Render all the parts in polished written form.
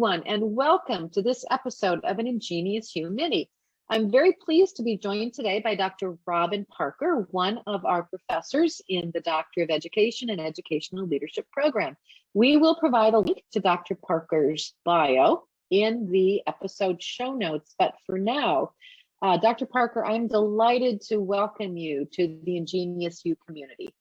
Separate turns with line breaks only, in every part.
everyone, and welcome to this episode of an Ingenious U Mini. I'm very pleased to be joined today by Dr. Robyn Parker, one of our professors in the Doctor of Education and Educational Leadership program. We will provide a link to Dr. Parker's bio in the episode show notes, but for now, Dr. Parker, I'm delighted to welcome you to the Ingenious U community.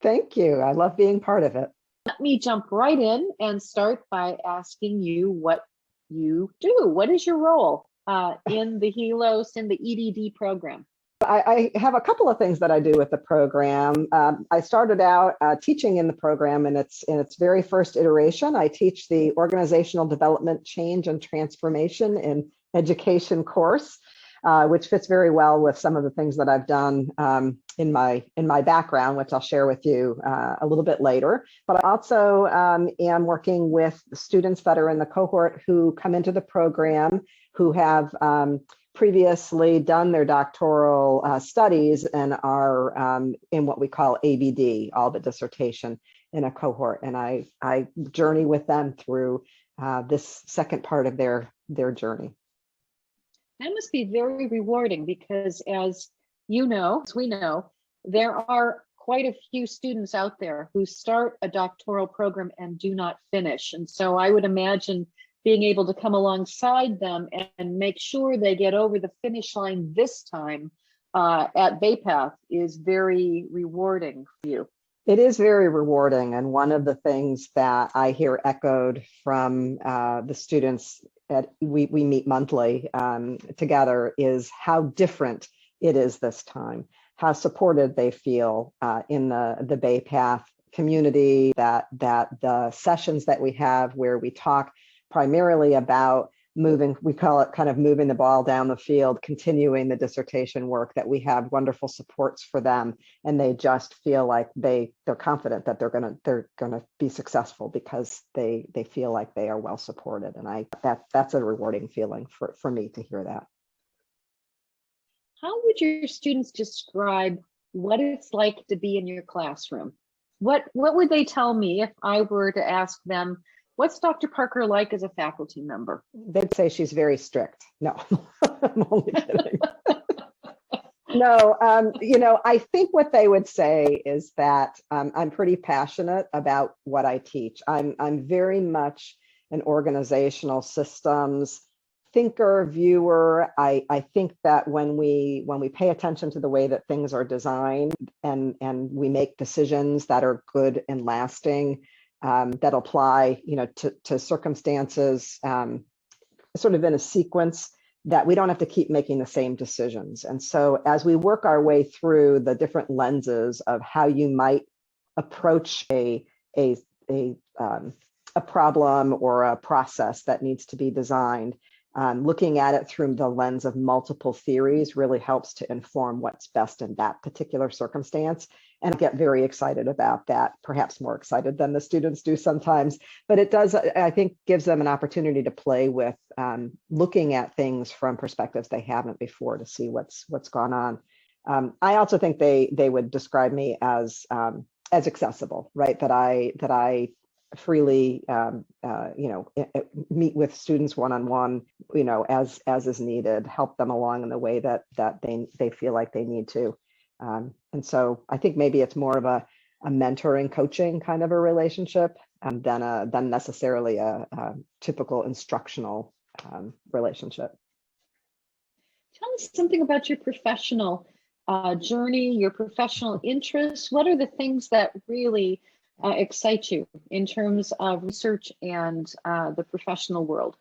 Thank you. I love being part of it.
Let me jump right in and start by asking you what you do. What is your role in the HELOS and the EDD program?
I have a couple of things that I do with the program. I started out teaching in the program in its very first iteration. I teach the Organizational Development, Change, and Transformation in Education course, which fits very well with some of the things that I've done in my background, which I'll share with you a little bit later. But I also am working with students that are in the cohort who come into the program who have previously done their doctoral studies and are in what we call ABD, all but dissertation, in a cohort. And I journey with them through this second part of their journey.
That must be very rewarding because, as you know, as we know, there are quite a few students out there who start a doctoral program and do not finish. And so I would imagine being able to come alongside them and make sure they get over the finish line this time at BayPath is very rewarding for you.
It is very rewarding. And one of the things that I hear echoed from the students we meet monthly together is how different it is this time, how supported they feel in the BayPath community, that the sessions that we have where we talk primarily about moving, we call it kind of moving the ball down the field, continuing the dissertation work, that we have wonderful supports for them, and they just feel like they're confident that they're gonna be successful because they feel like they are well supported, and that's a rewarding feeling for me to hear that.
How would your students describe what it's like to be in your classroom? What would they tell me if I were to ask them, what's Dr. Parker like as a faculty member?
They'd say she's very strict. No, I'm only kidding. No, I think what they would say is that I'm pretty passionate about what I teach. I'm very much an organizational systems thinker, viewer. I think that when we pay attention to the way that things are designed and we make decisions that are good and lasting, that apply, to circumstances, sort of in a sequence, that we don't have to keep making the same decisions. And so as we work our way through the different lenses of how you might approach a problem or a process that needs to be designed, looking at it through the lens of multiple theories really helps to inform what's best in that particular circumstance. And I get very excited about that, perhaps more excited than the students do sometimes. But it does, I think, gives them an opportunity to play with looking at things from perspectives they haven't before to see what's gone on. I also think they would describe me as accessible, right? That I freely meet with students one-on-one, as is needed, help them along in the way that they feel like they need to. And so I think maybe it's more of a mentoring, coaching kind of a relationship than necessarily a typical instructional relationship.
Tell us something about your professional journey, your professional interests. What are the things that really excite you in terms of research and the professional world?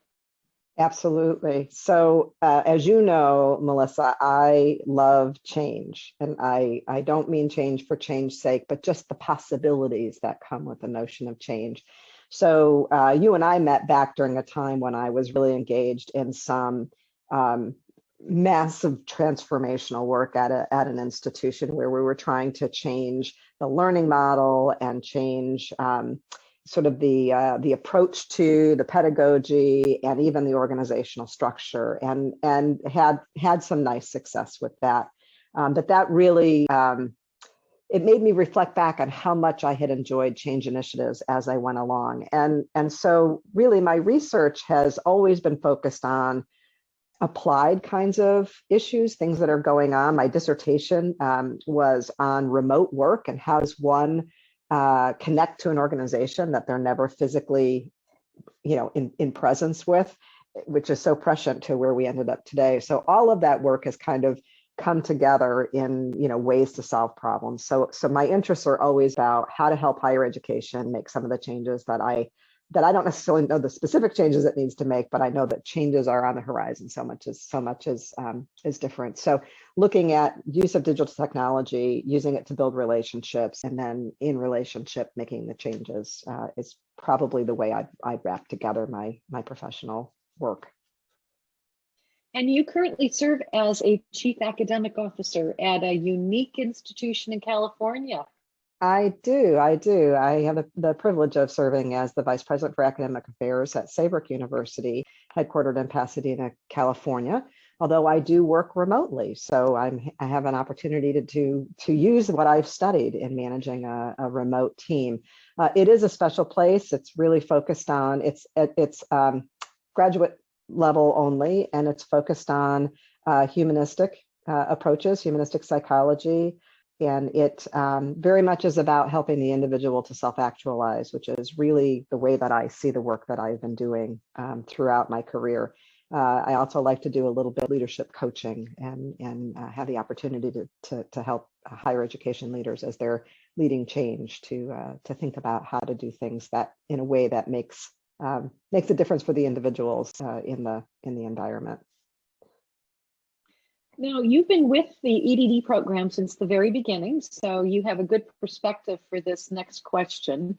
Absolutely. So as you know, Melissa, I love change, and I don't mean change for change's sake, but just the possibilities that come with the notion of change. So you and I met back during a time when I was really engaged in some massive transformational work at an institution where we were trying to change the learning model and change sort of the approach to the pedagogy and even the organizational structure, and had some nice success with that. But that really it made me reflect back on how much I had enjoyed change initiatives as I went along. And so really my research has always been focused on applied kinds of issues, things that are going on. My dissertation was on remote work and how does one connect to an organization that they're never physically, in presence with, which is so prescient to where we ended up today. So all of that work has kind of come together in ways to solve problems. So my interests are always about how to help higher education make some of the changes that I don't necessarily know the specific changes it needs to make, but I know that changes are on the horizon. So much is different. So looking at use of digital technology, using it to build relationships, and then in relationship making the changes is probably the way I'd wrap together my professional work.
And you currently serve as a chief academic officer at a unique institution in California.
I do. I have the privilege of serving as the Vice President for Academic Affairs at Saybrook University, headquartered in Pasadena, California, although I do work remotely. So I have an opportunity to use what I've studied in managing a remote team. It is a special place. It's really focused on, it's graduate level only, and it's focused on humanistic approaches, humanistic psychology. And it very much is about helping the individual to self-actualize, which is really the way that I see the work that I've been doing throughout my career. I also like to do a little bit of leadership coaching and have the opportunity to help higher education leaders as they're leading change to think about how to do things that in a way that makes a difference for the individuals in the environment.
Now, you've been with the EDD program since the very beginning, so you have a good perspective for this next question.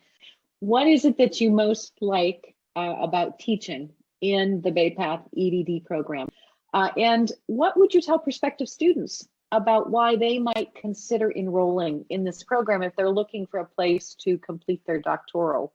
What is it that you most like about teaching in the BayPath EDD program? And what would you tell prospective students about why they might consider enrolling in this program if they're looking for a place to complete their doctoral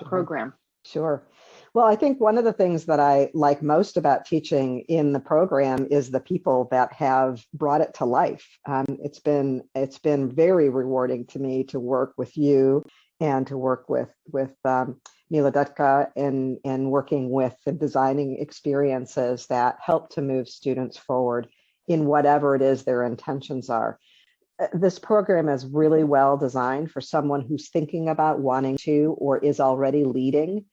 program?
Sure. Well, I think one of the things that I like most about teaching in the program is the people that have brought it to life. It's been very rewarding to me to work with you and to work with Mila Dutka and working with and designing experiences that help to move students forward in whatever it is their intentions are. This program is really well designed for someone who's thinking about wanting to or is already leading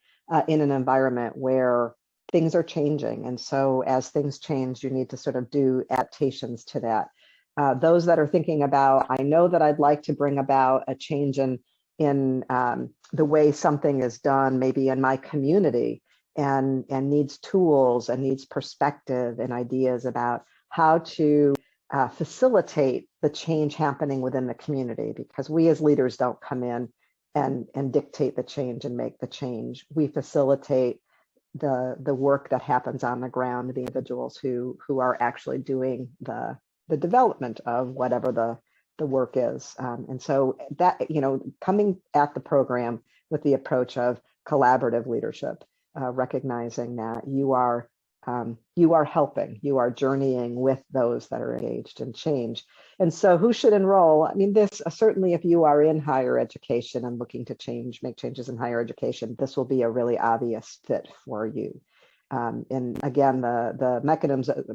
in an environment where things are changing. And so as things change, you need to sort of do adaptations to that. Those that are thinking about, I know that I'd like to bring about a change in the way something is done, maybe in my community, and needs tools and needs perspective and ideas about how to facilitate the change happening within the community, because we as leaders don't come in and dictate the change and make the change. We facilitate the work that happens on the ground, the individuals who are actually doing the development of whatever the work is. And so that, coming at the program with the approach of collaborative leadership, recognizing that you are helping, you are journeying with those that are engaged in change. And so who should enroll? I mean, this certainly if you are in higher education and looking to make changes in higher education, this will be a really obvious fit for you. And again, the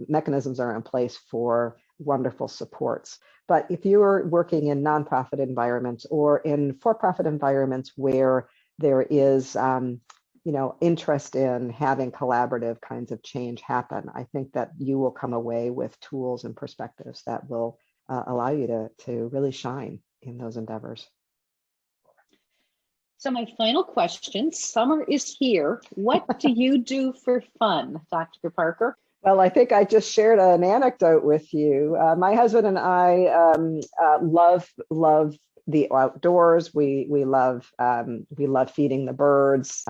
mechanisms are in place for wonderful supports. But if you are working in nonprofit environments or in for-profit environments where there is interest in having collaborative kinds of change happen, I think that you will come away with tools and perspectives that will allow you to really shine in those endeavors.
So my final question, summer is here. What do you do for fun, Dr. Parker?
Well, I think I just shared an anecdote with you. My husband and I love the outdoors. We love feeding the birds.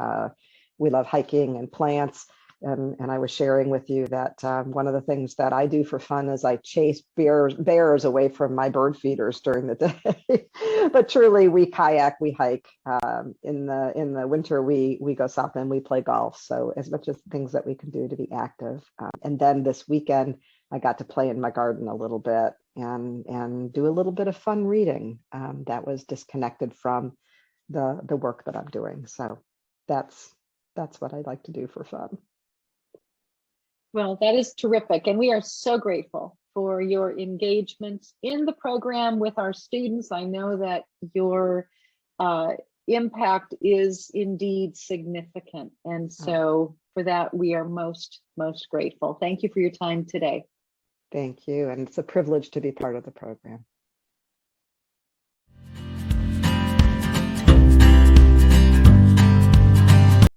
We love hiking and plants. And I was sharing with you that one of the things that I do for fun is I chase bears away from my bird feeders during the day. But truly, we kayak, we hike. In the winter, we go south and we play golf. So as much as things that we can do to be active. And then this weekend, I got to play in my garden a little bit and do a little bit of fun reading that was disconnected from the work that I'm doing. So that's what I like to do for fun.
Well, that is terrific. And we are so grateful for your engagement in the program with our students. I know that your impact is indeed significant. And so for that, we are most grateful. Thank you for your time today.
Thank you. And it's a privilege to be part of the program.